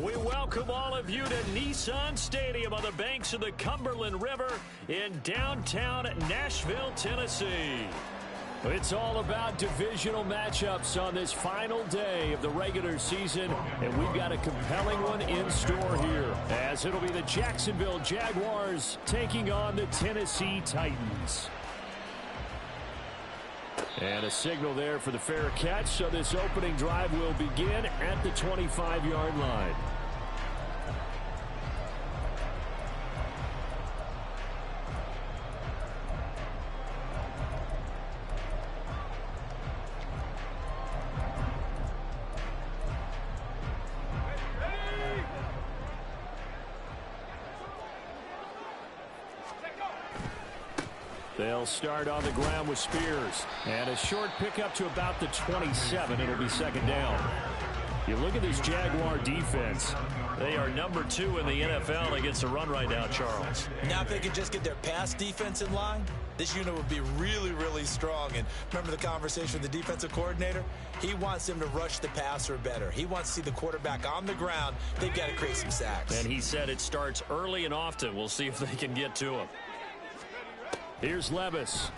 We welcome all of you to Nissan Stadium on the banks of the Cumberland River in downtown Nashville, Tennessee. It's all about divisional matchups on this final day of the regular season, and we've got a compelling one in store here, as it'll be the Jacksonville Jaguars taking on the Tennessee Titans. And a signal there for the fair catch, so this opening drive will begin at the 25-yard line. They'll start on the ground with Spears. And a short pickup to about the 27. It'll be second down. You look at this Jaguar defense. They are number 2 in the NFL against the run right now, Charles. Now if they could just get their pass defense in line, this unit would be really, really strong. And remember the conversation with the defensive coordinator? He wants them to rush the passer better. He wants to see the quarterback on the ground. They've got to create some sacks. And he said it starts early and often. We'll see if they can get to him. Here's Levis.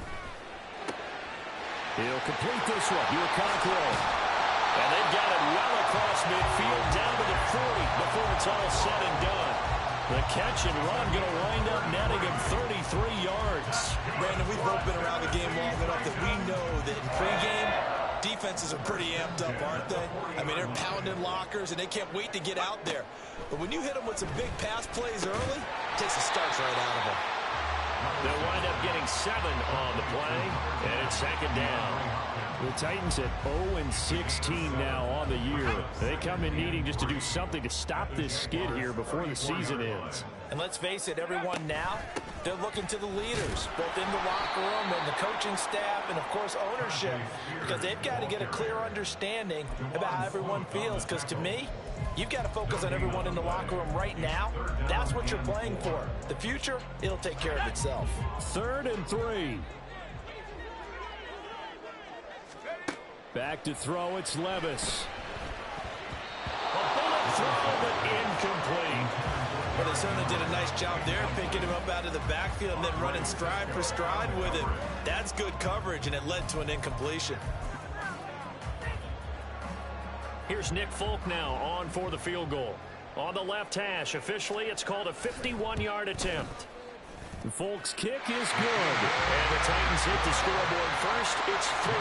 He'll complete this one. Uokonkwo. And they've got it well across midfield down to the 40 before it's all said and done. The catch and run going to wind up netting him 33 yards. Brandon, we've both been around the game long enough that we know that in pregame, defenses are pretty amped up, aren't they? I mean, they're pounding lockers, and they can't wait to get out there. But when you hit them with some big pass plays early, it takes the starch right out of them. They'll wind up getting 7 on the play, and it's second down. The Titans at 0-16 now on the year. They come in needing just to do something to stop this skid here before the season ends. And let's face it, everyone now, they're looking to the leaders, both in the locker room and the coaching staff and, of course, ownership, because they've got to get a clear understanding about how everyone feels, because to me, you've got to focus on everyone in the locker room right now. That's what you're playing for. The future, it'll take care of itself. 3rd and 3. Back to throw, it's Levis. A bullet throw, but incomplete. Well, they certainly did a nice job there, picking him up out of the backfield and then running stride for stride with him. That's good coverage, and it led to an incompletion. Here's Nick Folk now on for the field goal. On the left hash, officially it's called a 51-yard attempt. Folk's kick is good. And the Titans hit the scoreboard first. It's 3-0.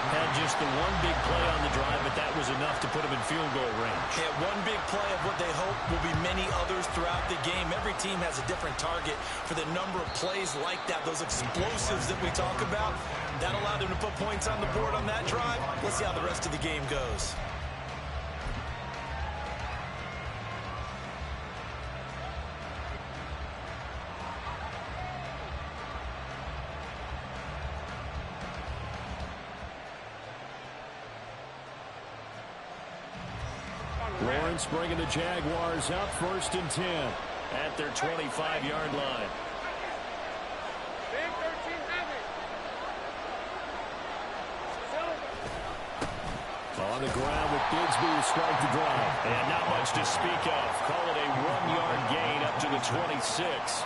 Had just the one big play on the drive, but that was enough to put them in field goal range. Yeah, one big play of what they hope will be many others throughout the game. Every team has a different target for the number of plays like that, those explosives that we talk about. That allowed them to put points on the board on that drive. Let's see how the rest of the game goes. Lawrence bringing the Jaguars up 1st and 10 at their 25-yard line. On the ground with Bigsby to start the drive. And not much to speak of. Call it a 1-yard gain up to the 26.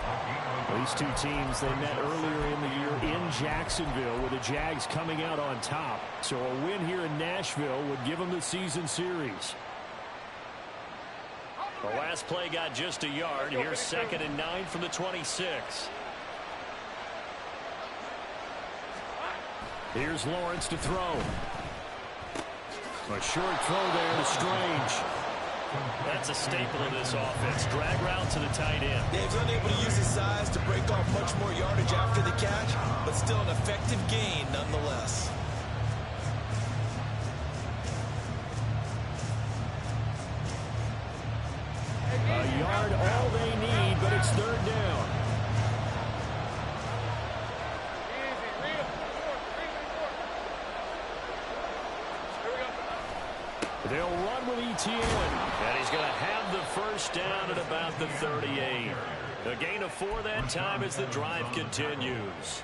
These two teams, they met earlier in the year in Jacksonville with the Jags coming out on top. So a win here in Nashville would give them the season series. The last play got just a yard. Here's 2nd and 9 from the 26. Here's Lawrence to throw. A short throw there to Strange. That's a staple of this offense. Drag route to the tight end. Dave's unable to use his size to break off much more yardage after the catch, but still an effective gain nonetheless. A yard, all they need, but it's 3rd down. They'll run with ETN, and he's going to have the first down at about the 38. A gain of 4 that time as the drive continues.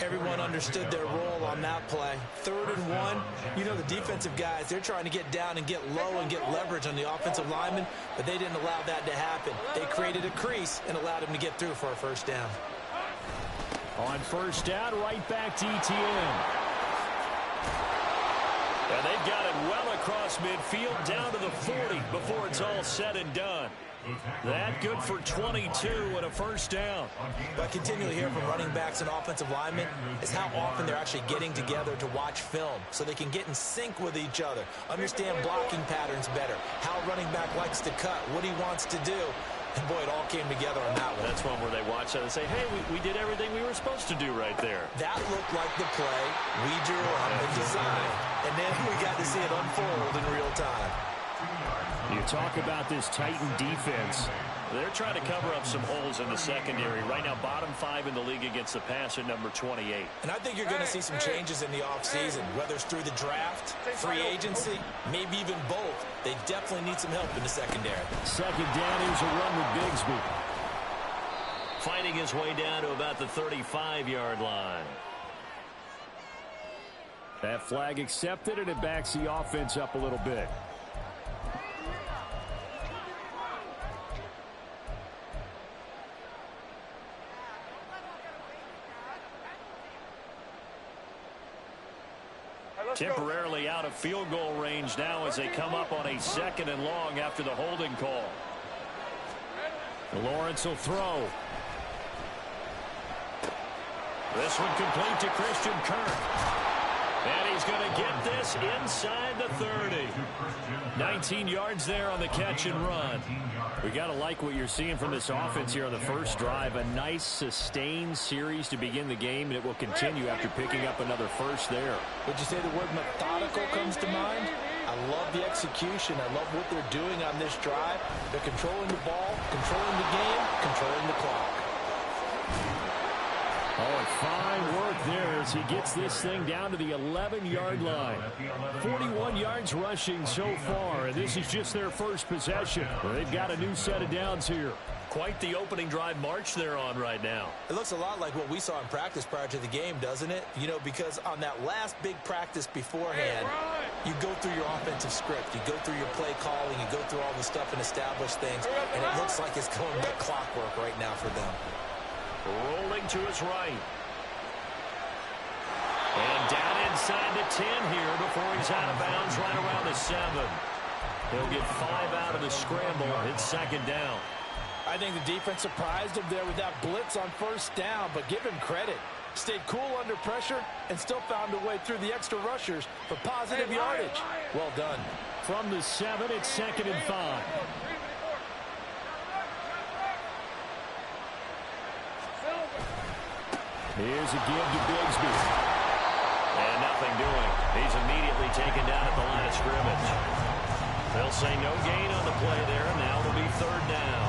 Everyone understood their role on that play. 3rd and 1. You know the defensive guys, they're trying to get down and get low and get leverage on the offensive lineman, but they didn't allow that to happen. They created a crease and allowed him to get through for a first down. On first down, right back to ETN. And they've got it well across midfield down to the 40 before it's all said and done. That good for 22 and a first down. What I continually hear from running backs and offensive linemen is how often they're actually getting together to watch film so they can get in sync with each other, understand blocking patterns better, how a running back likes to cut, what he wants to do. And, boy, it all came together on that one. That's one where they watch that and say, hey, we did everything we were supposed to do right there. That looked like the play we drew up and designed. And then we got to see it unfold in real time. You talk about this Titan defense. They're trying to cover up some holes in the secondary. Right now, bottom 5 in the league against the pass at number 28. And I think you're going to see some changes in the offseason, whether it's through the draft, free agency, maybe even both. They definitely need some help in the secondary. Second down, here's a run with Bigsby. Fighting his way down to about the 35-yard line. That flag accepted, and it backs the offense up a little bit. Temporarily out of field goal range now as they come up on a 2nd and long after the holding call. Lawrence will throw. This one complete to Christian Kirk. And he's going to get this inside the 30. 19 yards there on the catch and run. We got to like what you're seeing from this offense here on the first drive. A nice sustained series to begin the game, and it will continue after picking up another first there. Would you say the word methodical comes to mind? I love the execution. I love what they're doing on this drive. They're controlling the ball, controlling the game, controlling the clock. Oh, fine work there as he gets this thing down to the 11-yard line. 41 yards rushing so far, and this is just their first possession. They've got a new set of downs here. Quite the opening drive march they're on right now. It looks a lot like what we saw in practice prior to the game, doesn't it? You know, because on that last big practice beforehand, you go through your offensive script, you go through your play calling, you go through all the stuff and establish things, and it looks like it's going like clockwork right now for them. Rolling to his right. And down inside the 10 here before he's out of bounds right around the 7. He'll get 5 out of the scramble. It's 2nd down. I think the defense surprised him there with that blitz on first down, but give him credit. Stayed cool under pressure and still found a way through the extra rushers for positive yardage. Well done. From the 7, it's 2nd and 5. Here's a give to Bigsby. And nothing doing. He's immediately taken down at the line of scrimmage. They'll say no gain on the play there. Now it'll be 3rd down.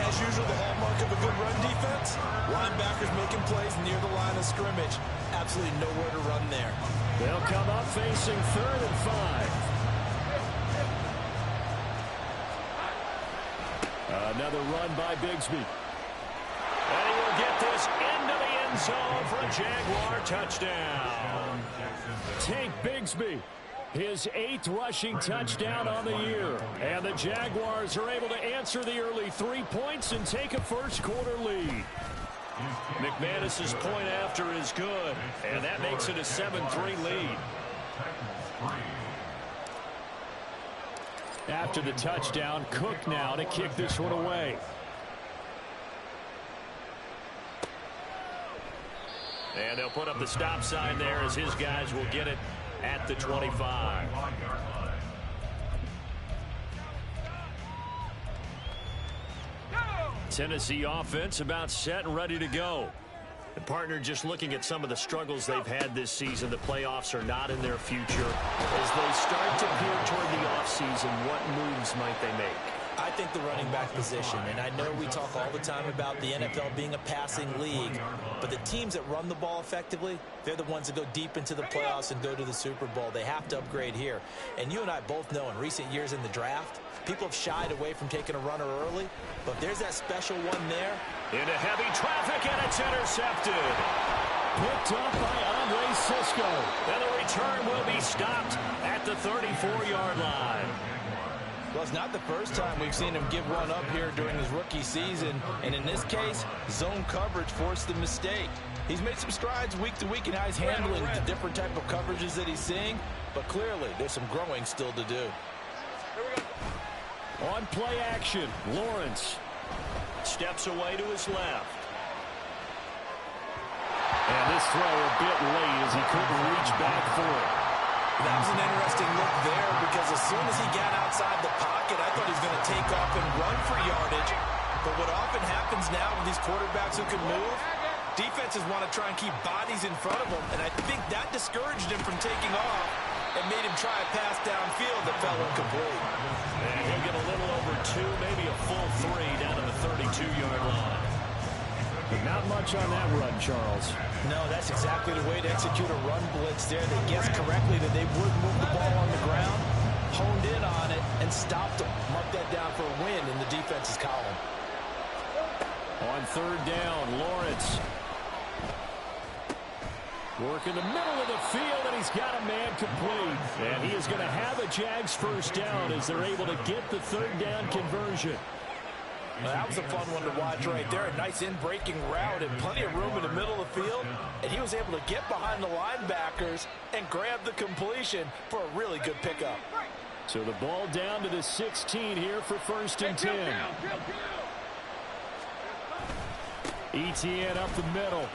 As usual, the hallmark of a good run defense, linebackers making plays near the line of scrimmage. Absolutely nowhere to run there. They'll come up facing 3rd and 5. Another run by Bigsby. And he will get this into the end zone for a Jaguar touchdown. Tank Bigsby, his 8th rushing touchdown on the year. And the Jaguars are able to answer the early 3 points and take a first-quarter lead. McManus's point after is good, and that makes it a 7-3 lead. After the touchdown, Cook now to kick this one away. And they'll put up the stop sign there as his guys will get it at the 25. Tennessee offense about set and ready to go. The partner just looking at some of the struggles they've had this season. The playoffs are not in their future. As they start to peer toward the offseason, what moves might they make? I think the running back position, and I know we talk all the time about the NFL being a passing league, but the teams that run the ball effectively, they're the ones that go deep into the playoffs and go to the Super Bowl. They have to upgrade here. And you and I both know in recent years in the draft, people have shied away from taking a runner early, but there's that special one there. Into heavy traffic, and it's intercepted. picked up by Andre Cisco. And the return will be stopped at the 34-yard line. Well, it's not the first time we've seen him give one up here during his rookie season. And in this case, zone coverage forced the mistake. He's made some strides week to week in how he's handling the different type of coverages that he's seeing. But clearly, there's some growing still to do. On play action, Lawrence steps away to his left. And this throw a bit late as he couldn't reach back for it. That was an interesting look there because as soon as he got outside the pocket, I thought he was going to take off and run for yardage. But what often happens now with these quarterbacks who can move, defenses want to try and keep bodies in front of them, and I think that discouraged him from taking off and made him try a pass downfield that fell incomplete. And he'll get a little over 2, maybe a full 3 down to the 32-yard line. But not much on that run, Charles. No, that's exactly the way to execute a run blitz there. They guessed correctly that they would move the ball on the ground, honed in on it, and stopped them. Mark that down for a win in the defense's column. On third down, Lawrence working the middle of the field, and he's got a man complete. And he is going to have a Jags first down as they're able to get the third down conversion. Well, that was a fun one to watch right there. A nice in-breaking route and plenty of room in the middle of the field. And he was able to get behind the linebackers and grab the completion for a really good pickup. So the ball down to the 16 here for first and 10. ETN up the middle.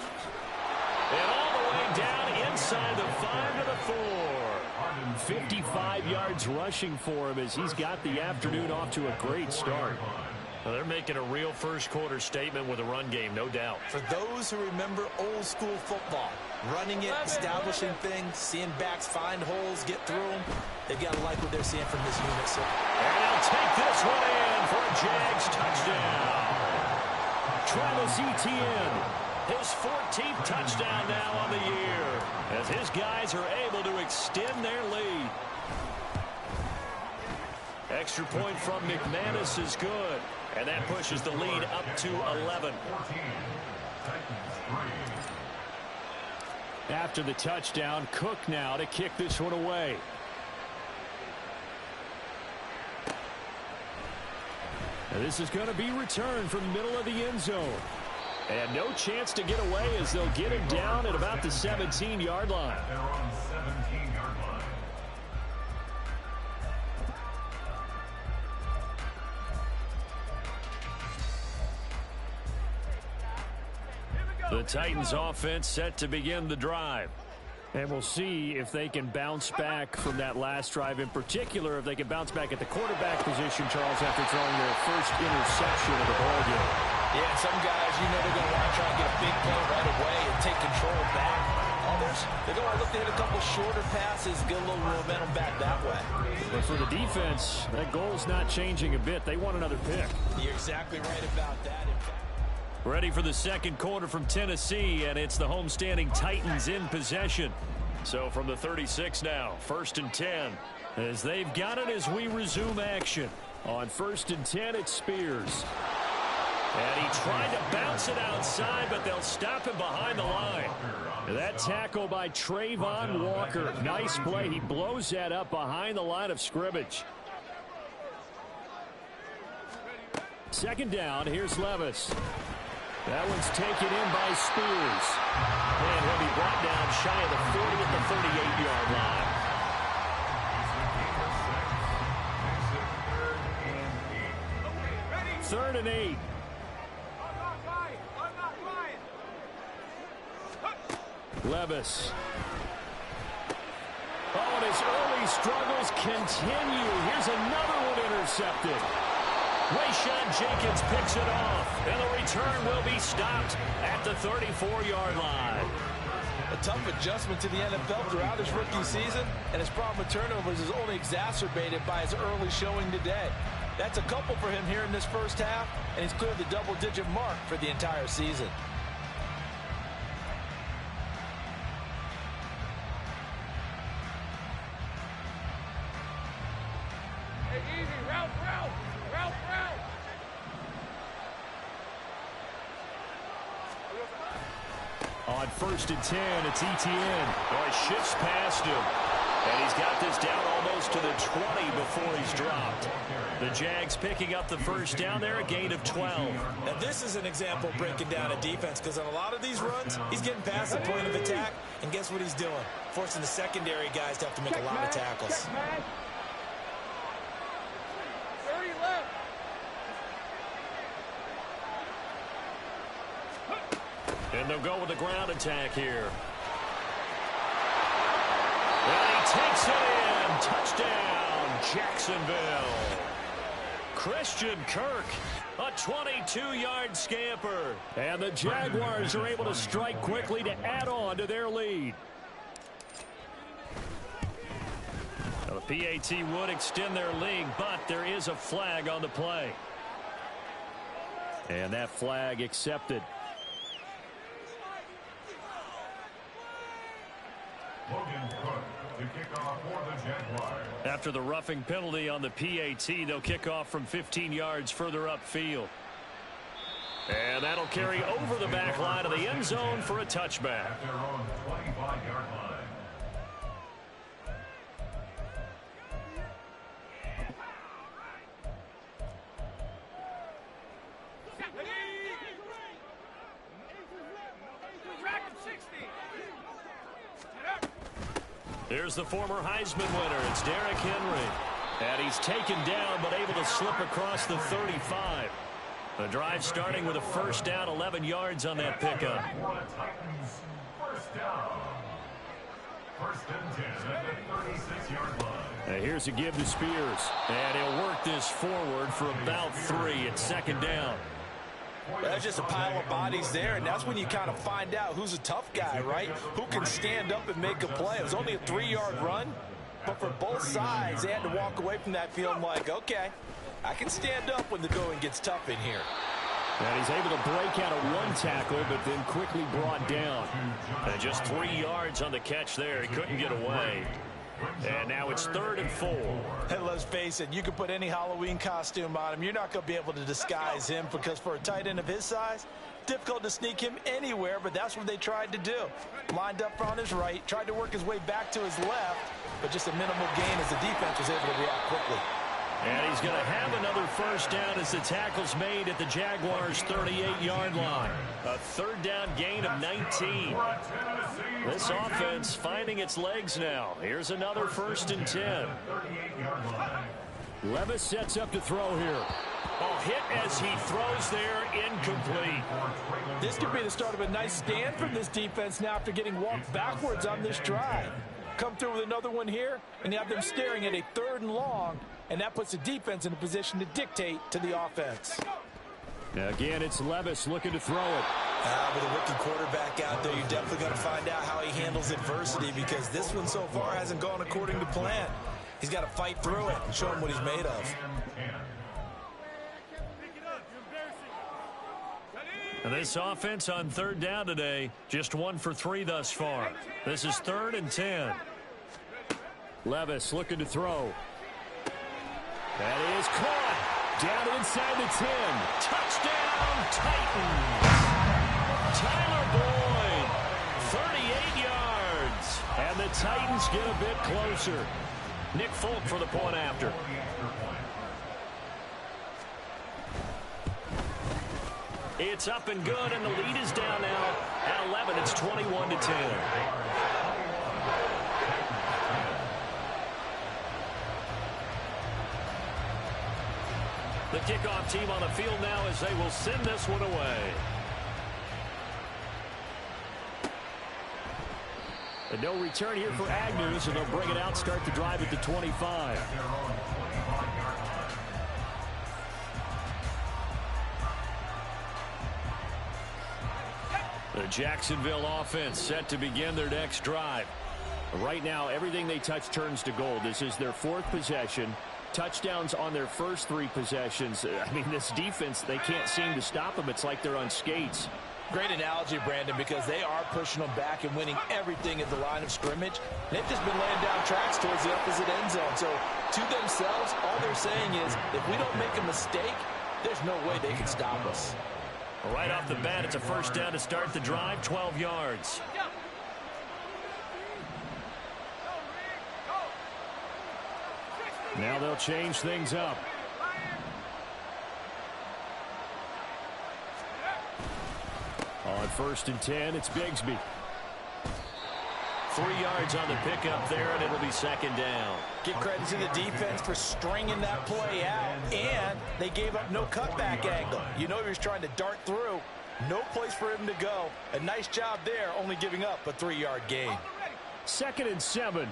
And all the way down inside the 5 to the 4. 55 yards rushing for him as he's got the afternoon off to a great start. Well, they're making a real first-quarter statement with a run game, no doubt. For those who remember old-school football, running it, establishing things, seeing backs find holes, get through them, they've got to like what they're seeing from this unit. So. And they'll take this one in for a Jags touchdown. Travis Etienne, his 14th touchdown now on the year, as his guys are able to extend their lead. Extra point from McManus is good. And that pushes the lead up to 11. After the touchdown, Cook now to kick this one away. And this is going to be returned from the middle of the end zone. And no chance to get away as they'll get him down at about the 17-yard line. The Titans offense set to begin the drive. And we'll see if they can bounce back from that last drive, in particular if they can bounce back at the quarterback position, Charles, after throwing their first interception of the ballgame. Yeah, some guys, you know they're going to want to try and get a big play right away and take control back. Others, they're going to look to hit a couple shorter passes, get a little momentum back that way. But for the defense, that goal's not changing a bit. They want another pick. You're exactly right about that. In fact, ready for the second quarter from Tennessee, and it's the homestanding Titans in possession. So from the 36 now, first and 10, as they've got it as we resume action. On first and 10, it's Spears. And he tried to bounce it outside, but they'll stop him behind the line. That tackle by Trayvon Walker. Nice play. He blows that up behind the line of scrimmage. Second down, here's Levis. That one's taken in by Spears. And he'll be brought down shy of the 40 at the 38-yard line. Third and 8. Levis. Oh, and his early struggles continue. Here's another one intercepted. Rayshawn Jenkins picks it off, and the return will be stopped at the 34-yard line. A tough adjustment to the NFL throughout his rookie season, and his problem with turnovers is only exacerbated by his early showing today. That's a couple for him here in this first half, and he's cleared the double-digit mark for the entire season. On 1st and 10, it's ETN. Oh, he shifts past him. And he's got this down almost to the 20 before he's dropped. The Jags picking up the first down there, a gain of 12. Now this is an example of breaking down a defense, because on a lot of these runs, he's getting past the point of attack, and guess what he's doing? Forcing the secondary guys to have to make a lot of tackles. And they'll go with the ground attack here. And he takes it in. Touchdown, Jacksonville. Christian Kirk, a 22-yard scamper. And the Jaguars are able to strike quickly to add on to their lead. Now, the PAT would extend their lead, but there is a flag on the play. And that flag accepted. After the roughing penalty on the PAT, they'll kick off from 15 yards further upfield. And that'll carry over the back line of the end zone for a touchback. At their own 25-yard line. There's the former Heisman winner. It's Derrick Henry. And he's taken down but able to slip across the 35. The drive starting with a first down, 11 yards on that pickup. Titans, first down. First and 10 at the 36-yard line. Here's a give to Spears. And he'll work this forward for about 3 at second down. There's just a pile of bodies there, and that's when you kind of find out who's a tough guy, right? Who can stand up and make a play. It was only a 3-yard run, but for both sides, they had to walk away from that feeling like, okay, I can stand up when the going gets tough in here. And he's able to break out of one tackle, but then quickly brought down. And just 3 yards on the catch there. He couldn't get away. And now it's 3rd and 4. Hey, let's face it, you can put any Halloween costume on him. You're not going to be able to disguise him, because for a tight end of his size, difficult to sneak him anywhere, but that's what they tried to do. Lined up on his right, tried to work his way back to his left, but just a minimal gain as the defense was able to react quickly. And he's going to have another first down as the tackle's made at the Jaguars' 38-yard line. A 3rd down gain of 19. This offense finding its legs now. Here's another 1st and 10. Levis sets up to throw here. Oh, hit as he throws there, incomplete. This could be the start of a nice stand from this defense now after getting walked backwards on this drive. Come through with another one here, and you have them staring at a 3rd and long, and that puts the defense in a position to dictate to the offense. Again, it's Levis looking to throw it. With a rookie quarterback out there, you're definitely going to find out how he handles adversity, because this one so far hasn't gone according to plan. He's got to fight through it and show him what he's made of. And this offense on 3rd down today, just 1 for 3 thus far. This is 3rd and 10. Levis looking to throw. That is caught. Down inside the 10. Touchdown, Titans. Tyler Boyd, 38 yards. And the Titans get a bit closer. Nick Folk for the point after. It's up and good, and the lead is down now at 11. It's 21-10. The kickoff team on the field now as they will send this one away. And no return here for Agnew, so they'll bring it out, start the drive at the 25. The Jacksonville offense set to begin their next drive. Right now, everything they touch turns to gold. This is their 4th possession. Touchdowns on their first 3 possessions. I mean, this defense, they can't seem to stop them. It's like they're on skates. Great analogy, Brandon, because they are pushing them back and winning everything at the line of scrimmage. They've just been laying down tracks towards the opposite end zone. So, to themselves, all they're saying is, if we don't make a mistake, there's no way they can stop us. right off the bat, it's a first down to start the drive, 12 yards. Now they'll change things up. On 1st and 10, it's Bigsby. 3 yards on the pickup there, and it'll be 2nd down. Give credit to the defense for stringing that play out, and they gave up no cutback angle. You know he was trying to dart through. No place for him to go. A nice job there, only giving up a 3-yard gain. 2nd and 7.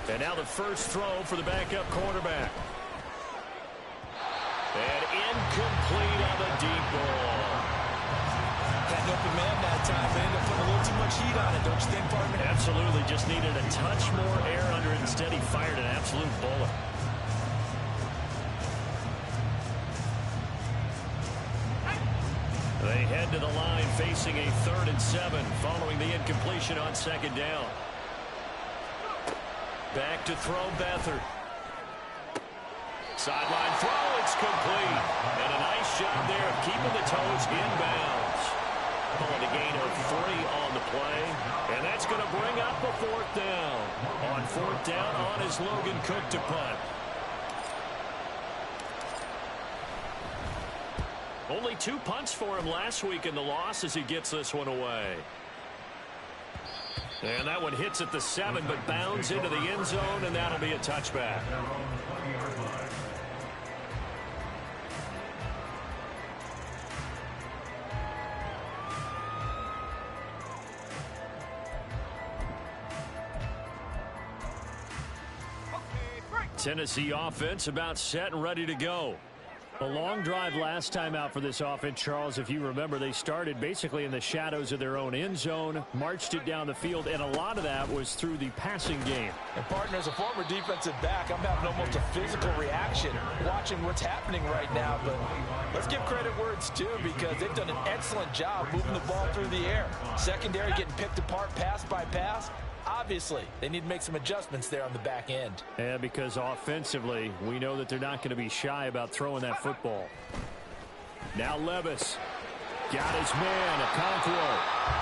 And now the first throw for the backup quarterback. And incomplete on the deep ball. Had an open man that time. They ended up putting a little too much heat on it, don't you think, partner? Absolutely. Just needed a touch more air under it. Instead, he fired an absolute bullet. They head to the line facing a 3rd and 7 following the incompletion on 2nd down. Back to throw Beathard. Sideline throw, it's complete. And a nice job there of keeping the toes inbounds. Calling a gain of 3 on the play. And that's going to bring up a 4th down. On 4th down, on is Logan Cook to punt. Only 2 punts for him last week in the loss as he gets this one away. And that one hits at the 7, but bounds into the end zone, and that'll be a touchback. Tennessee offense about set and ready to go. A long drive last time out for this offense, Charles. If you remember, they started basically in the shadows of their own end zone, marched it down the field, and a lot of that was through the passing game. And, partner, as a former defensive back, I'm having almost a physical reaction watching what's happening right now. But let's give credit where it's due, because they've done an excellent job moving the ball through the air. Secondary getting picked apart pass by pass. Obviously, they need to make some adjustments there on the back end. Yeah, because offensively, we know that they're not going to be shy about throwing that football. Now Levis. Got his man, Okonkwo.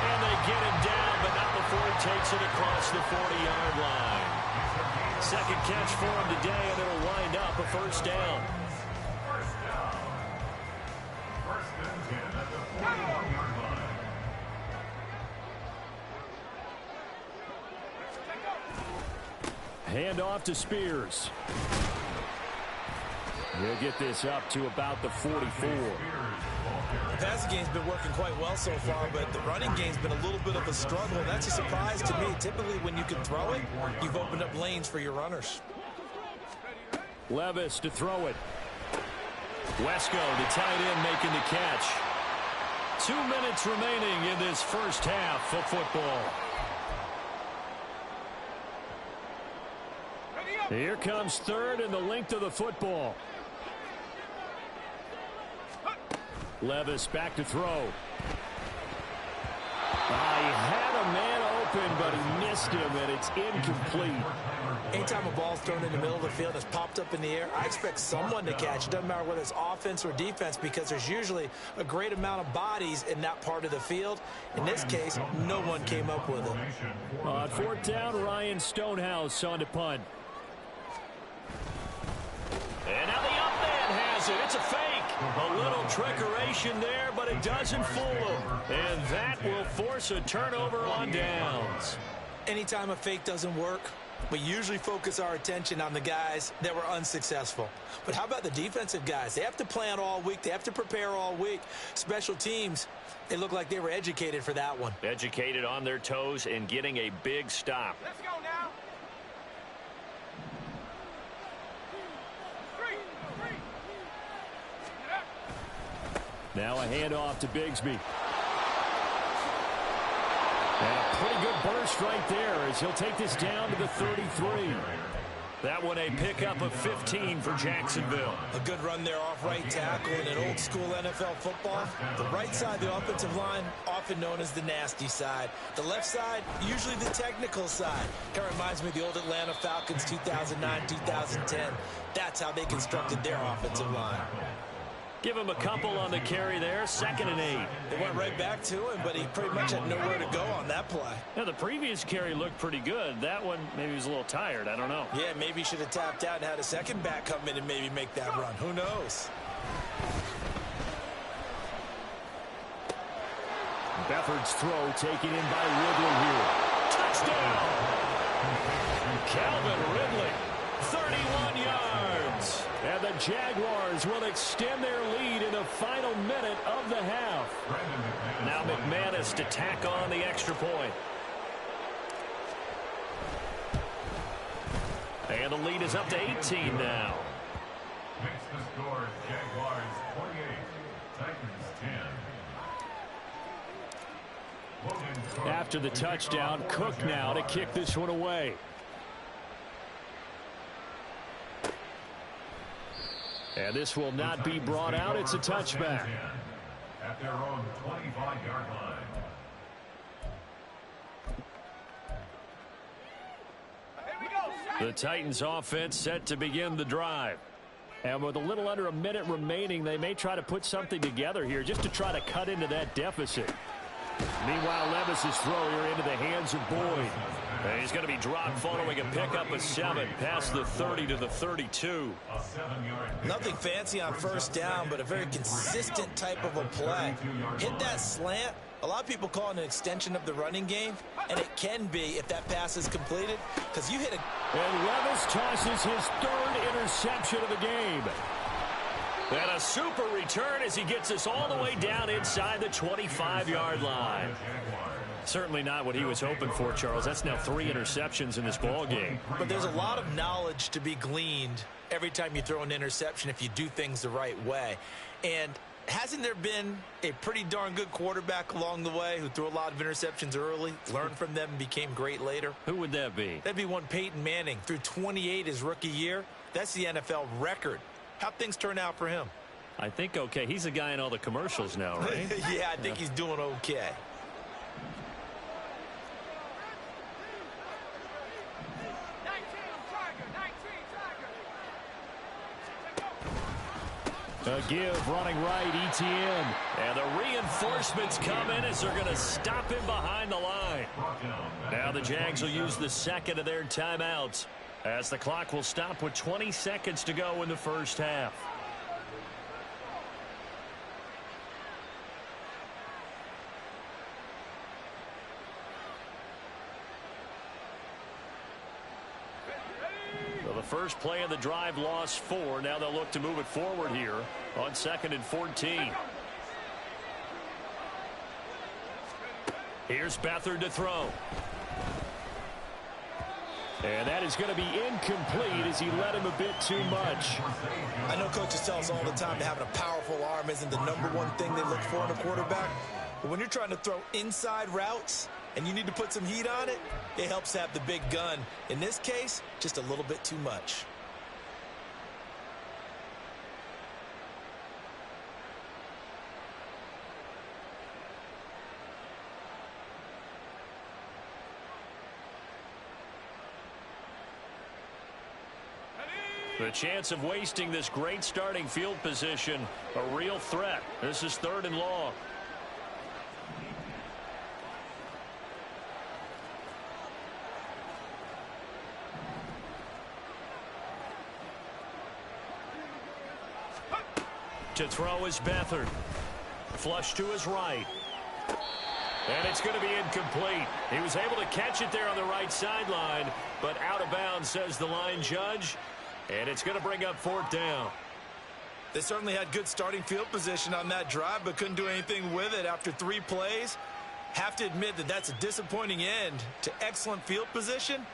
And they get him down, but not before he takes it across the 40-yard line. 2nd catch for him today, and it'll wind up a 1st down. First down. 1st and 10 at the 41-yard line. Hand off to Spears. He'll get this up to about the 44. The passing game's been working quite well so far, but the running game's been a little bit of a struggle, and that's a surprise to me. Typically, when you can throw it, you've opened up lanes for your runners. Levis to throw it. Wesco, the tight end, making the catch. 2 minutes remaining in this first half of football. Here comes 3rd and the length of the football. Levis back to throw. He had a man open, but he missed him, and it's incomplete. Anytime a ball's thrown in the middle of the field and it's popped up in the air, I expect someone to catch. It doesn't matter whether it's offense or defense, because there's usually a great amount of bodies in that part of the field. In this case, no one came up with it. On 4th down, Ryan Stonehouse on to punt. And now the up man has it. It's a fake. A little trickeration there, but it doesn't fool him. And that will force a turnover on downs. Anytime a fake doesn't work, we usually focus our attention on the guys that were unsuccessful. But how about the defensive guys? They have to plan all week. They have to prepare all week. Special teams, they look like they were educated for that one. Educated on their toes and getting a big stop. Let's go now. Now a handoff to Bigsby. And a pretty good burst right there as he'll take this down to the 33. That one a pickup of 15 for Jacksonville. A good run there off right tackle in an old school NFL football. The right side of the offensive line, often known as the nasty side. The left side, usually the technical side. Kind of reminds me of the old Atlanta Falcons 2009, 2010. That's how they constructed their offensive line. Give him a couple on the carry there, 2nd and 8. They went right back to him, but he pretty much had nowhere to go on that play. Now, the previous carry looked pretty good. That one, maybe he was a little tired. I don't know. Yeah, maybe he should have tapped out and had a second back come in and maybe make that run. Who knows? Beathard's throw taken in by Ridley here. Touchdown! Calvin Ridley, 31 yards. And the Jaguars will extend their lead in the final minute of the half. Now McManus to tack on the extra point. And the lead is up to 18 now. Makes the score Jaguars 28, Titans 10. After the touchdown, Cook now to kick this one away. And this will not be brought out. It's a touchback. At their own 25-yard line. The Titans offense set to begin the drive. And with a little under a minute remaining, they may try to put something together here just to try to cut into that deficit. Meanwhile, Levis's throw here into the hands of Boyd. And he's going to be dropped following a pickup of 7 past the 30 to the 32. Nothing fancy on first down, but a very consistent type of a play. Hit that slant. A lot of people call it an extension of the running game, and it can be if that pass is completed, because you hit a... And Levis tosses his 3rd interception of the game. And a super return as he gets us all the way down inside the 25-yard line. Certainly not what he was hoping for, Charles. That's now 3 interceptions in this ball game. But there's a lot of knowledge to be gleaned every time you throw an interception if you do things the right way. And hasn't there been a pretty darn good quarterback along the way who threw a lot of interceptions early, learned from them, and became great later? Who would that be? That'd be one Peyton Manning. Threw 28 his rookie year. That's the NFL record. How'd things turn out for him? I think okay. He's the guy in all the commercials now, right? Yeah, I think he's doing okay. A give running right, ETN. And the reinforcements come in as they're going to stop him behind the line. Now the Jags will use the 2nd of their timeouts as the clock will stop with 20 seconds to go in the first half. The first play of the drive lost 4. Now they'll look to move it forward here on 2nd and 14. Here's Beathard to throw. And that is going to be incomplete as he led him a bit too much. I know coaches tell us all the time that having a powerful arm isn't the #1 thing they look for in a quarterback. But when you're trying to throw inside routes and you need to put some heat on it, it helps have the big gun. In this case, just a little bit too much. The chance of wasting this great starting field position, a real threat. This is 3rd and long. To throw is Beathard. Flush to his right. And it's going to be incomplete. He was able to catch it there on the right sideline, but out of bounds, says the line judge. And it's going to bring up 4th down. They certainly had good starting field position on that drive, but couldn't do anything with it after 3 plays. Have to admit that that's a disappointing end to excellent field position.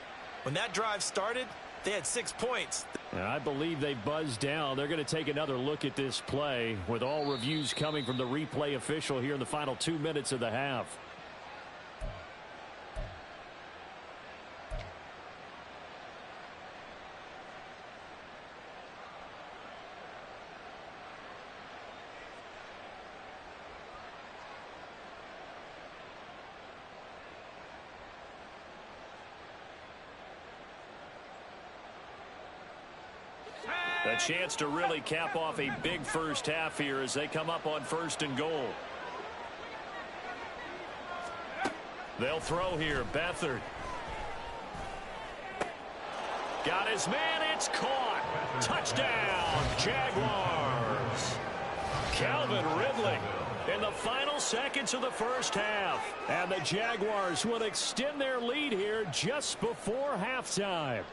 When that drive started, they had 6 points. And I believe they buzzed down. They're going to take another look at this play with all reviews coming from the replay official here in the final 2 minutes of the half. A chance to really cap off a big first half here as they come up on 1st and goal. They'll throw here. Beathard. Got his man. It's caught. Touchdown, Jaguars. Calvin Ridley in the final seconds of the first half. And the Jaguars will extend their lead here just before halftime.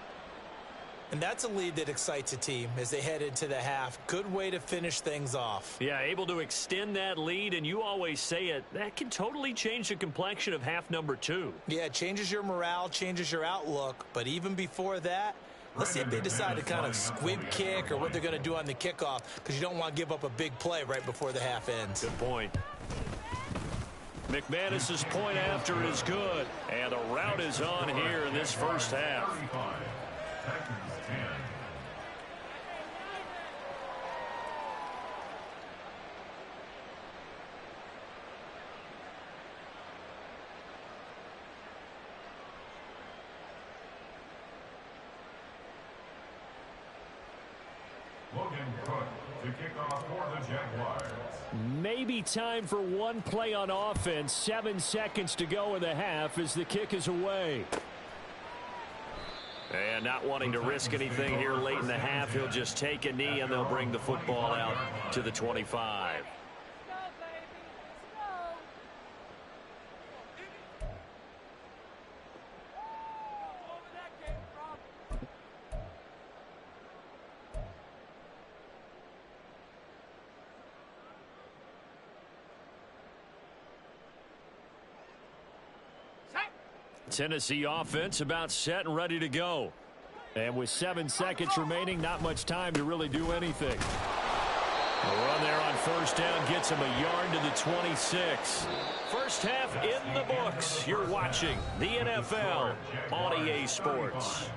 And that's a lead that excites a team as they head into the half. Good way to finish things off. Yeah, able to extend that lead, and you always say it, that can totally change the complexion of half number 2. Yeah, it changes your morale, changes your outlook. But even before that, let's see if they decide to kind of squib kick or what they're going to do on the kickoff, because you don't want to give up a big play right before the half ends. Good point. McManus's point after is good, and a rout is on here in this first half. To kick off for the Jaguars. Maybe time for one play on offense. 7 seconds to go in the half as the kick is away. And not wanting to risk anything here late in the half, he'll just take a knee and they'll bring the football out to the 25. Tennessee offense about set and ready to go. And with 7 seconds remaining, not much time to really do anything. A run there on 1st down gets him a yard to the 26. First half in the books. You're watching the NFL on EA Sports.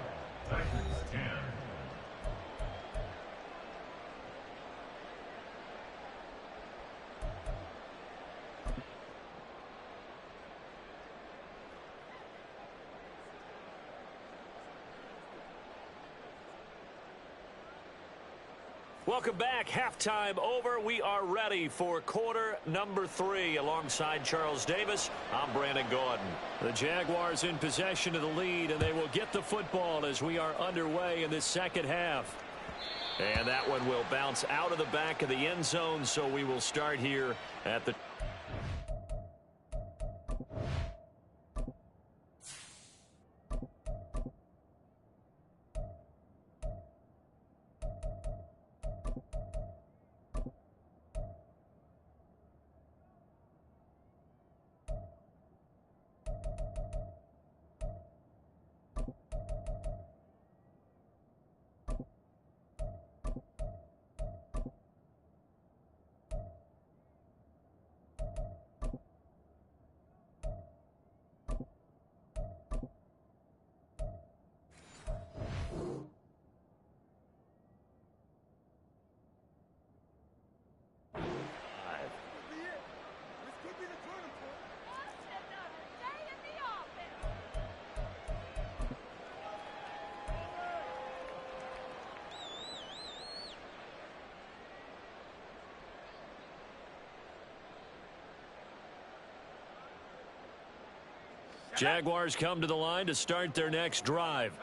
Welcome back. Halftime over. We are ready for quarter number 3. Alongside Charles Davis, I'm Brandon Gordon. The Jaguars in possession of the lead, and they will get the football as we are underway in this second half. And that one will bounce out of the back of the end zone, so we will start here at the... Jaguars come to the line to start their next drive.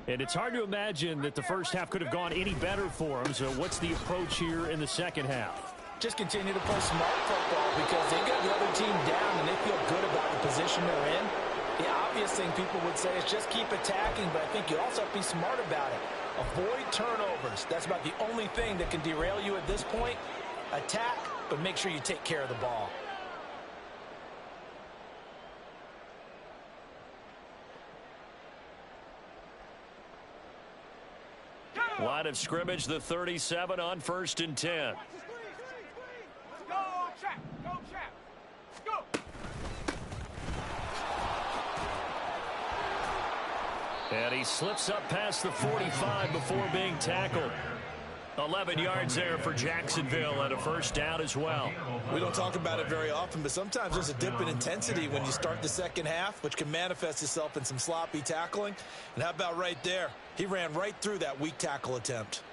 And it's hard to imagine that the first half could have gone any better for them. So what's the approach here in the second half? Just continue to play smart football because they got the other team down and they feel good about the position they're in. The obvious thing people would say is just keep attacking, but I think you also have to be smart about it. Avoid turnovers. That's about the only thing that can derail you at this point. Attack, but make sure you take care of the ball. Line of scrimmage, the 37 on 1st and 10. Go, Trap. Go, Trap. Go. And he slips up past the 45 before being tackled. 11 yards there for Jacksonville and a first down as well. We don't talk about it very often, but sometimes there's a dip in intensity when you start the second half, which can manifest itself in some sloppy tackling. And how about right there? He ran right through that weak tackle attempt.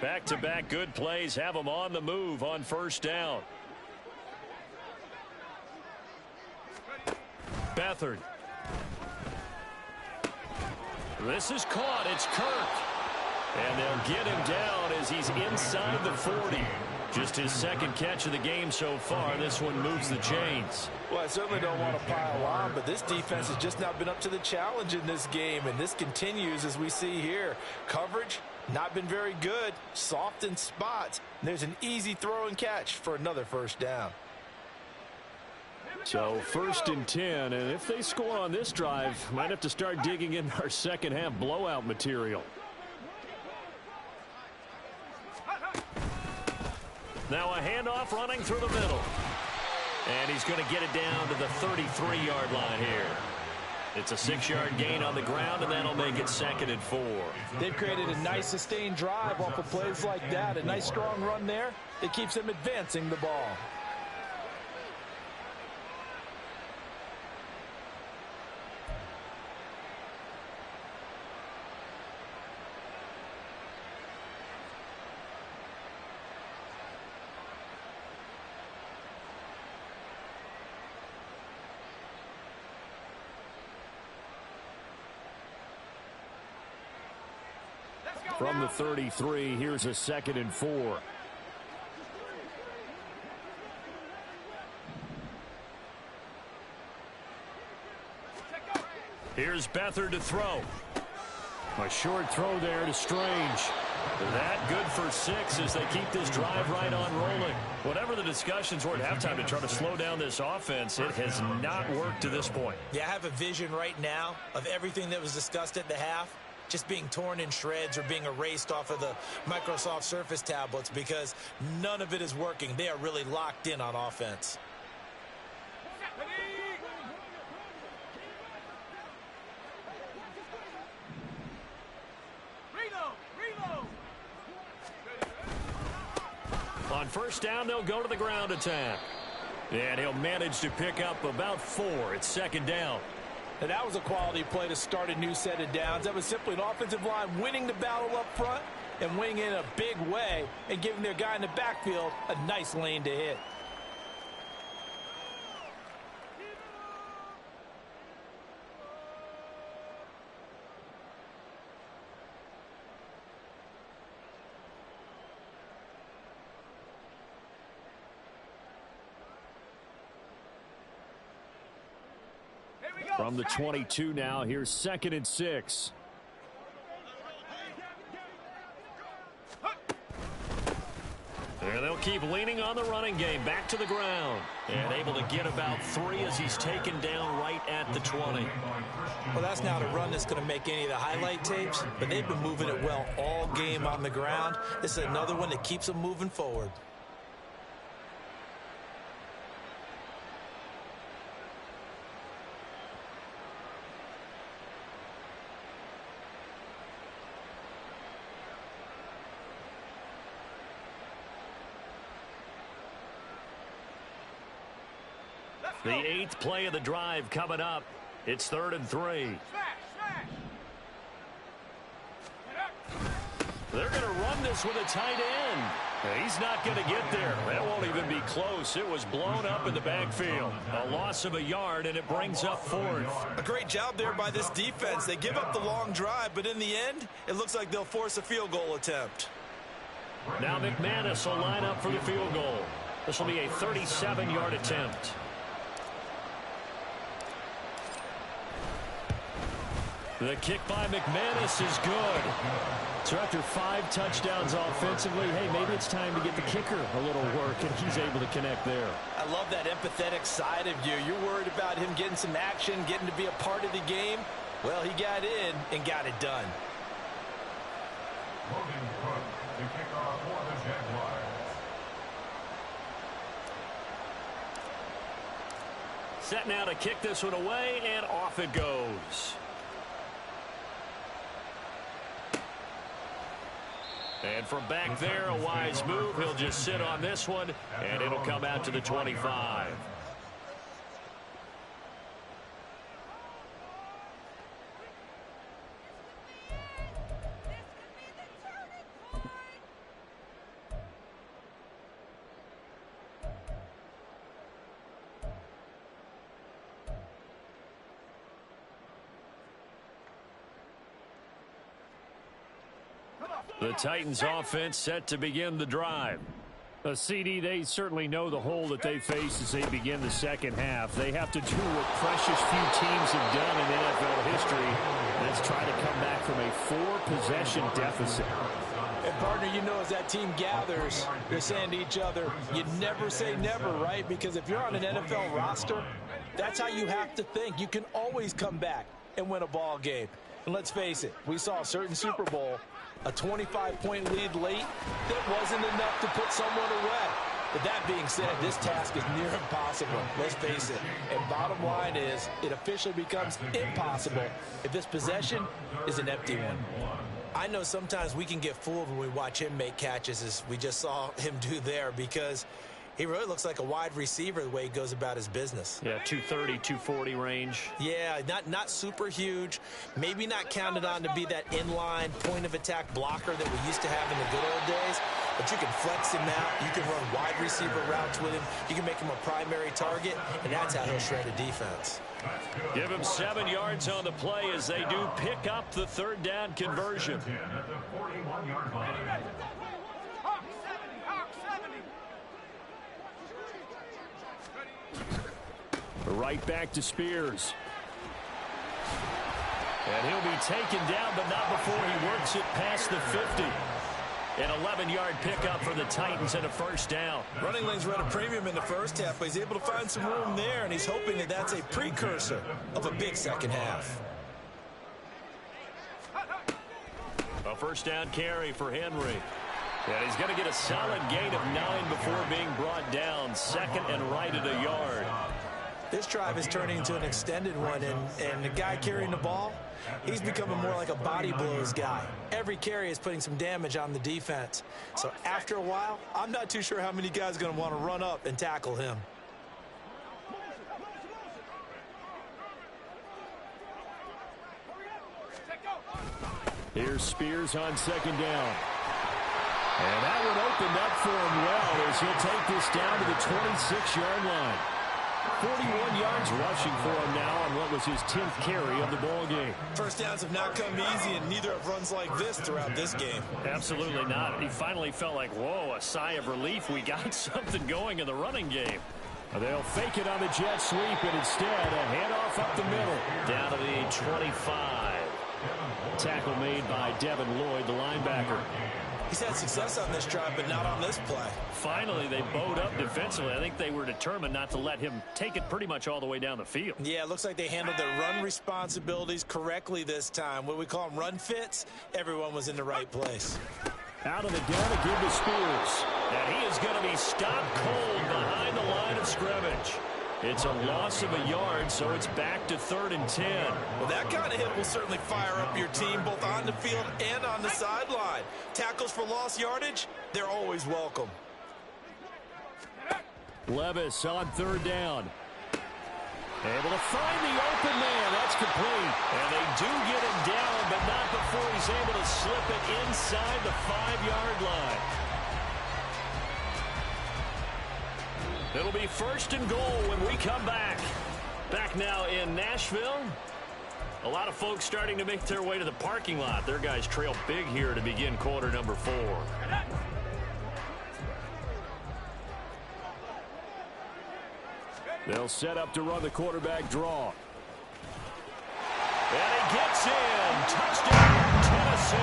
Back-to-back good plays have them on the move on first down. Beathard. This is caught. It's Kirk. And they'll get him down as he's inside the 40. Just his second catch of the game so far. This one moves the chains. Well, I certainly don't want to pile on, but this defense has just not been up to the challenge in this game, and this continues as we see here. Coverage, not been very good. Soft in spots. And there's an easy throw and catch for another first down. So 1st and 10, and if they score on this drive, might have to start digging in our second half blowout material. Now a handoff running through the middle. And he's going to get it down to the 33-yard line here. It's a 6-yard gain on the ground, and that'll make it 2nd and 4. They've created a nice sustained drive off of plays like that. A nice strong run there. It keeps them advancing the ball. From the 33, here's a 2nd and 4. Here's Beathard to throw. A short throw there to Strange. That good for 6 as they keep this drive right on rolling. Whatever the discussions were at halftime to try to slow down this offense, it has not worked to this point. Yeah, I have a vision right now of everything that was discussed at the half just being torn in shreds or being erased off of the Microsoft Surface tablets because none of it is working. They are really locked in on offense. On first down, they'll go to the ground attack. And he'll manage to pick up about 4. It's 2nd down. And that was a quality play to start a new set of downs. That was simply an offensive line winning the battle up front and winning in a big way and giving their guy in the backfield a nice lane to hit. From the 22 now, here's 2nd and 6. And they'll keep leaning on the running game. Back to the ground. And able to get about 3 as he's taken down right at the 20. Well, that's not a run that's going to make any of the highlight tapes, but they've been moving it well all game on the ground. This is another one that keeps them moving forward. The 8th play of the drive coming up. It's 3rd and 3. They're going to run this with a tight end. He's not going to get there. That won't even be close. It was blown up in the backfield. A loss of a yard, and it brings up 4th. A great job there by this defense. They give up the long drive, but in the end, it looks like they'll force a field goal attempt. Now McManus will line up for the field goal. This will be a 37-yard attempt. The kick by McManus is good. So after 5 touchdowns offensively, hey, maybe it's time to get the kicker a little work, and he's able to connect there. I love that empathetic side of you. You're worried about him getting some action, getting to be a part of the game. Well, he got in and got it done. Logan Cook, the kickoff for the Jaguars. Set now to kick this one away, and off it goes. And from back there, a wise move. He'll just sit on this one, and it'll come out to the 25. The Titans offense set to begin the drive. CD, they certainly know the hole that they face as they begin the second half. They have to do what precious few teams have done in NFL history. Let's try to come back from a 4-possession deficit. And partner, you know, as that team gathers, they're saying to each other, you never say never, right? Because if you're on an NFL roster, that's how you have to think. You can always come back and win a ball game. And let's face it, we saw a certain Super Bowl, a 25-point lead late, that wasn't enough to put someone away. But that being said, this task is near impossible. Let's face it. And bottom line is, it officially becomes impossible if this possession is an empty one. I know sometimes we can get fooled when we watch him make catches, as we just saw him do there, because he really looks like a wide receiver the way he goes about his business. Yeah, 230, 240 range. Yeah, not super huge. Maybe not counted on to be that inline point-of-attack blocker that we used to have in the good old days. But you can flex him out. You can run wide receiver routes with him. You can make him a primary target, and that's how he'll shred a defense. Give him 7 yards on the play as they do pick up the third down conversion. At the 41-yard line. Hawk 70. Right back to Spears. And he'll be taken down, but not before he works it past the 50. An 11-yard pickup for the Titans and a first down. Running lanes were at a premium in the first half, but he's able to find some room there, and he's hoping that that's a precursor of a big second half. A first down carry for Henry. And he's going to get a solid gain of 9 before being brought down. Second and right at a yard. This drive is turning into an extended one, and the guy carrying the ball, he's becoming more like a body blows guy. Every carry is putting some damage on the defense. So after a while, I'm not too sure how many guys are going to want to run up and tackle him. Here's Spears on second down. And that one opened up for him well as he'll take this down to the 26-yard line. 41 yards rushing for him now on what was his 10th carry of the ball game. First downs have not come easy, and neither have runs like this throughout this game. Absolutely not. He finally felt like, whoa, a sigh of relief. We got something going in the running game. They'll fake it on the jet sweep, and instead a handoff up the middle. Down to the 25. Tackle made by Devin Lloyd, the linebacker. He's had success on this drive, but not on this play. Finally, they bowed up defensively. I think they were determined not to let him take it pretty much all the way down the field. Yeah, it looks like they handled their run responsibilities correctly this time. What we call them run fits, everyone was in the right place. Out of the down again to Spears. And he is going to be stopped cold behind the line of scrimmage. It's a loss of a yard, so it's back to 3rd and 10. Well, that kind of hit will certainly fire up your team both on the field and on the sideline. Tackles for lost yardage, they're always welcome. Levis on 3rd down. Able to find the open man. That's complete. And they do get him down, but not before he's able to slip it inside the 5-yard line. It'll be 1st and goal when we come back. Back now in Nashville. A lot of folks starting to make their way to the parking lot. Their guys trail big here to begin quarter number 4. They'll set up to run the quarterback draw. And he gets in. Touchdown, Tennessee.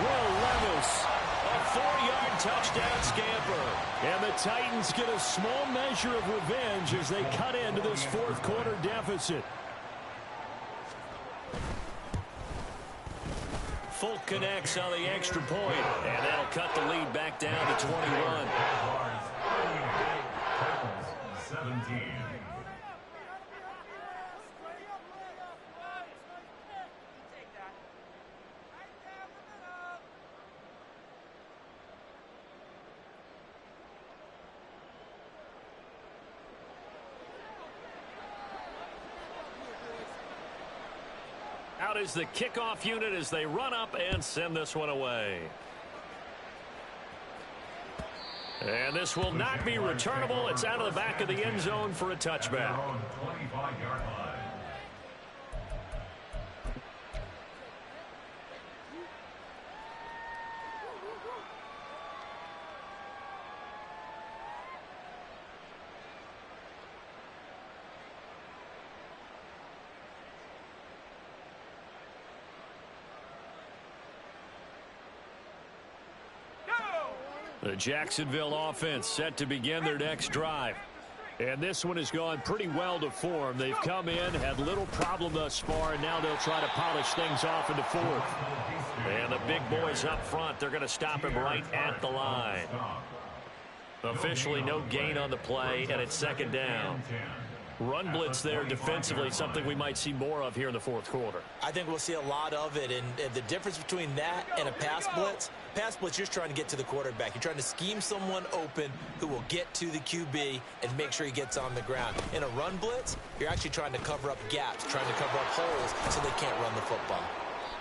Will Levis, a 4-yard touchdown scamper. And the Titans get a small measure of revenge as they cut into this 4th quarter deficit. Folk connects on the extra point, and that'll cut the lead back down to 21. 17. Out is the kickoff unit as they run up and send this one away. And this will not be returnable. It's out of the back of the end zone for a touchback. 25-yard line. The Jacksonville offense set to begin their next drive. And this one has gone pretty well to form. They've come in, had little problem thus far, and now they'll try to polish things off in the fourth. And the big boys up front, they're going to stop him right at the line. Officially no gain on the play, and it's second down. Run blitz there defensively, something we might see more of here in the fourth quarter. I think we'll see a lot of it, and the difference between that and a pass blitz, you're trying to get to the quarterback. You're trying to scheme someone open who will get to the QB and make sure he gets on the ground. In a run blitz, you're actually trying to cover up gaps, trying to cover up holes so they can't run the football.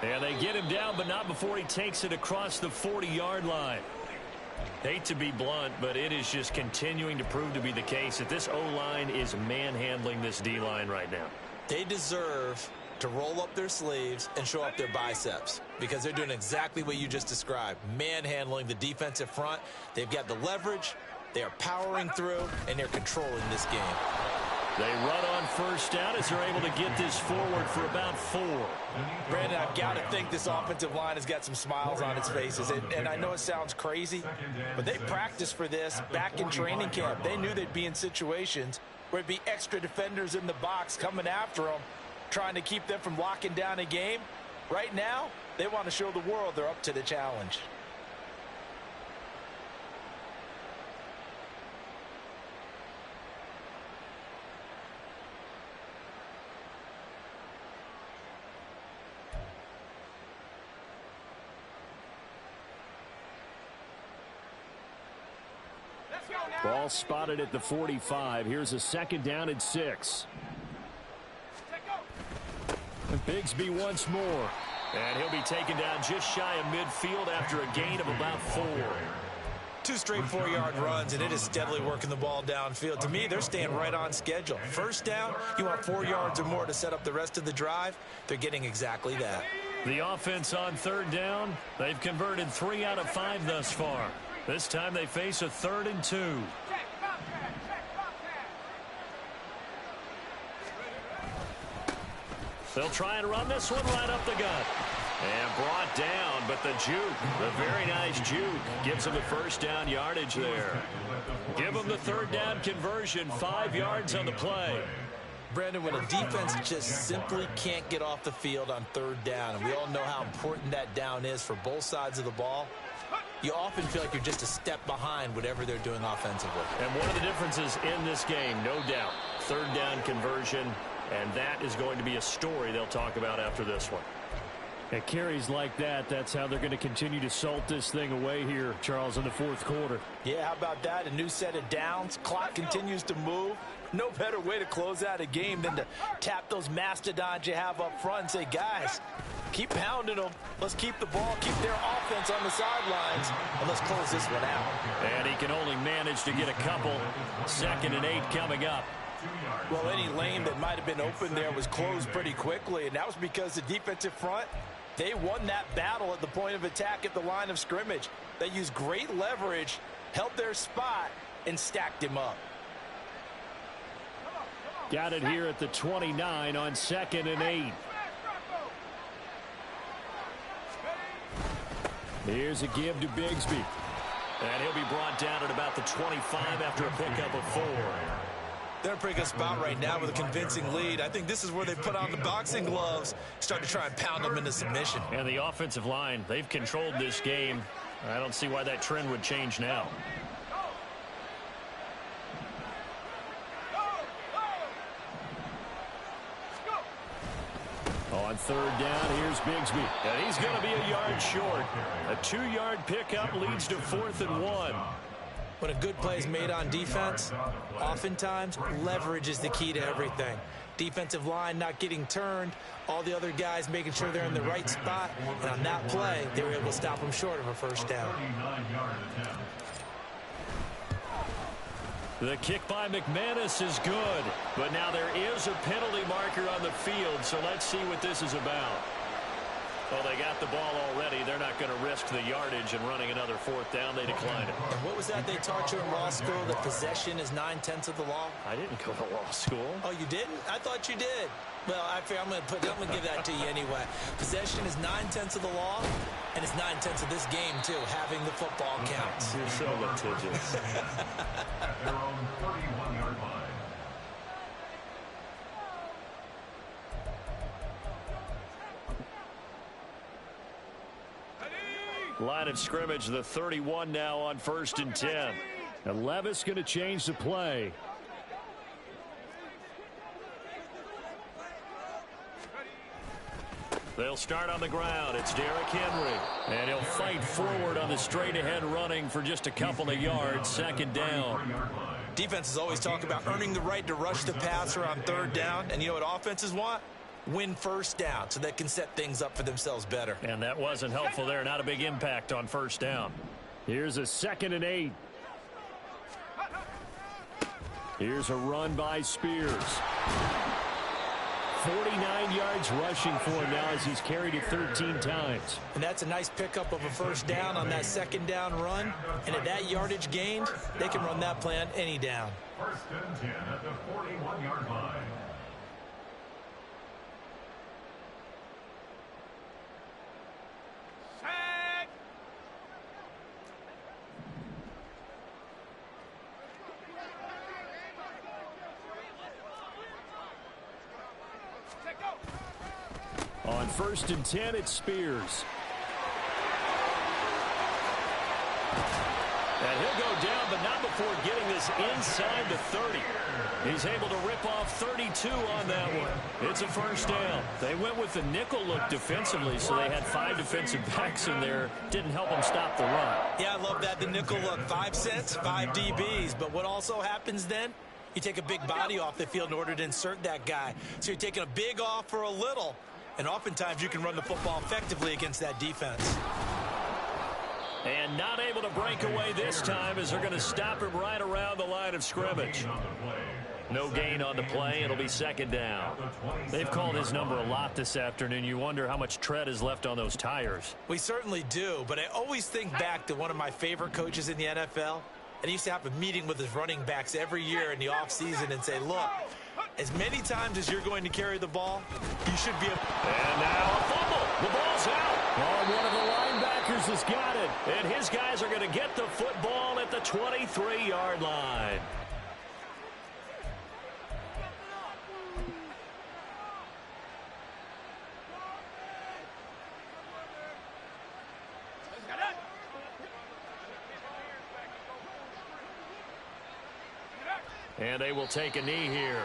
And they get him down, but not before he takes it across the 40-yard line. Hate to be blunt, but it is just continuing to prove to be the case that this O-line is manhandling this D-line right now. They deserve to roll up their sleeves and show up their biceps because they're doing exactly what you just described, manhandling the defensive front. They've got the leverage, they are powering through, and they're controlling this game. They run on first down as they're able to get this forward for about 4. Brandon, I've got to think this offensive line has got some smiles on its faces. And I know it sounds crazy, but they practiced for this back in training camp. They knew they'd be in situations where it'd be extra defenders in the box coming after them, trying to keep them from locking down a game. Right now, they want to show the world they're up to the challenge. Ball spotted at the 45. Here's a second down and 6. Bigsby once more. And he'll be taken down just shy of midfield after a gain of about 4. 2 straight 4-yard runs, and it is steadily working the ball downfield. To me, they're staying right on schedule. First down, you want 4 yards or more to set up the rest of the drive. They're getting exactly that. The offense on third down, they've converted 3 out of 5 thus far. This time they face a 3rd and 2. They'll try and run this one right up the gut. And brought down, but the juke, the very nice juke, gives them the first down yardage there. Give them the 3rd down conversion, 5 yards on the play. Brandon, when a defense just simply can't get off the field on 3rd down, and we all know how important that down is for both sides of the ball, you often feel like you're just a step behind whatever they're doing offensively. And one of the differences in this game, no doubt, 3rd down conversion, and that is going to be a story they'll talk about after this one. At carries like that, that's how they're going to continue to salt this thing away here, Charles, in the fourth quarter. Yeah, how about that? A new set of downs. Clock continues to move. No better way to close out a game than to tap those mastodons you have up front and say, guys, keep pounding them. Let's keep the ball, keep their offense on the sidelines, and let's close this one out. And he can only manage to get a couple. 2nd and 8 coming up. Well, any lane that might have been open there was closed pretty quickly, and that was because the defensive front, they won that battle at the point of attack at the line of scrimmage. They used great leverage, held their spot, and stacked him up. Got it here at the 29 on 2nd and 8. Here's a give to Bigsby. And he'll be brought down at about the 25 after a pickup of 4. They're in a pretty good spot right now with a convincing lead. I think this is where they put on the boxing gloves, start to try and pound them into submission. And the offensive line, they've controlled this game. I don't see why that trend would change now. On 3rd down, here's Bigsby. And he's going to be a yard short. A 2-yard pickup leads to 4th and 1. When a good play is made on defense, oftentimes leverage is the key to everything. Defensive line not getting turned, all the other guys making sure they're in the right spot, and on that play, they were able to stop them short of a first down. The kick by McManus is good, but now there is a penalty marker on the field, so let's see what this is about. Well, they got the ball already. They're not going to risk the yardage and running another 4th down. They declined it. And what was that they taught you in law school, that possession is 9/10 of the law? I didn't go to law school. Oh, you didn't? I thought you did. Well, I'm going to give that to you anyway. Possession is 9/10 of the law. And it's 9/10 of this game, too, having the football counts. You're so litigious. At their own 31-yard line. Line of scrimmage, the 31 now on 1st and 10. And Levis going to change the play. They'll start on the ground. It's Derrick Henry. And he'll fight forward on the straight-ahead running for just a couple of yards. 2nd down. Defenses always talk about earning the right to rush the passer on 3rd down. And you know what offenses want? Win 1st down so they can set things up for themselves better. And that wasn't helpful there. Not a big impact on 1st down. Here's a 2nd and 8. Here's a run by Spears. 49 yards rushing for him now as he's carried it 13 times. And that's a nice pickup of a 1st down on that 2nd down run. And at that yardage gained, they can run that plan any down. 1st and 10 at the 41-yard line. On 1st and 10, it's Spears. And he'll go down, but not before getting this inside the 30. He's able to rip off 32 on that one. It's a 1st down. They went with the nickel look defensively, so they had 5 defensive backs in there. Didn't help them stop the run. Yeah, I love that, the nickel look. 5 cents, 5 DBs. But what also happens then? You take a big body off the field in order to insert that guy. So you're taking a big off for a little. And oftentimes you can run the football effectively against that defense. And not able to break away this time as they're going to stop him right around the line of scrimmage. No gain on the play. It'll be 2nd down. They've called his number a lot this afternoon. You wonder how much tread is left on those tires. We certainly do, but I always think back to one of my favorite coaches in the NFL. And he used to have a meeting with his running backs every year in the offseason and say, look, as many times as you're going to carry the ball, you should be able. And now a fumble. The ball's out. Oh, one of the linebackers has got it. And his guys are going to get the football at the 23-yard line. And they will take a knee here.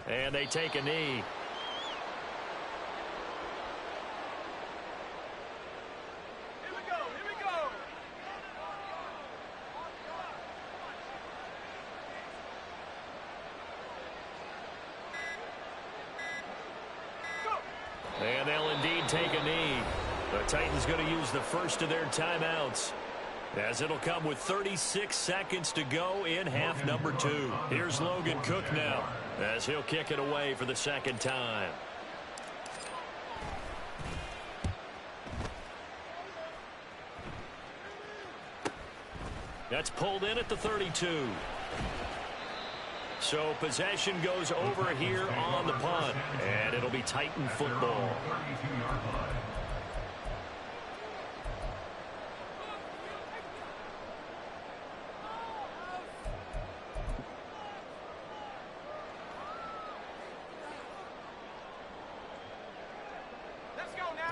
And they take a knee. And they'll indeed take a knee. The Titans going to use the first of their timeouts, as it'll come with 36 seconds to go in half number 2. Here's Logan Cook now, as he'll kick it away for the 2nd time. That's pulled in at the 32. So possession goes over here on the punt, and it'll be Titan football.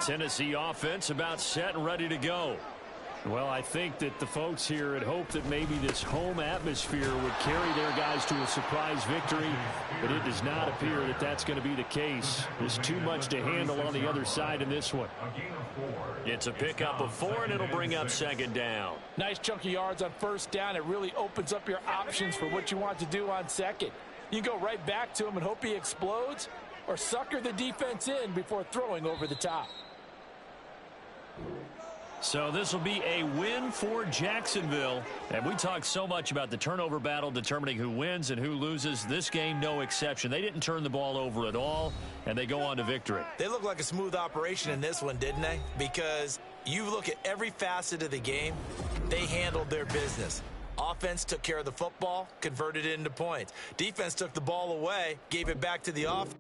Tennessee offense about set and ready to go. Well, I think that the folks here had hoped that maybe this home atmosphere would carry their guys to a surprise victory, but it does not appear that that's going to be the case. There's too much to handle on the other side in this one. It's a pickup of 4, and it'll bring up 2nd down. Nice chunk of yards on 1st down. It really opens up your options for what you want to do on 2nd. You can go right back to him and hope he explodes, or sucker the defense in before throwing over the top. So this will be a win for Jacksonville. And we talked so much about the turnover battle determining who wins and who loses. This game, no exception. They didn't turn the ball over at all, and they go on to victory. They look like a smooth operation in this one, didn't they? Because you look at every facet of the game, they handled their business. Offense took care of the football, converted it into points. Defense took the ball away, gave it back to the offense.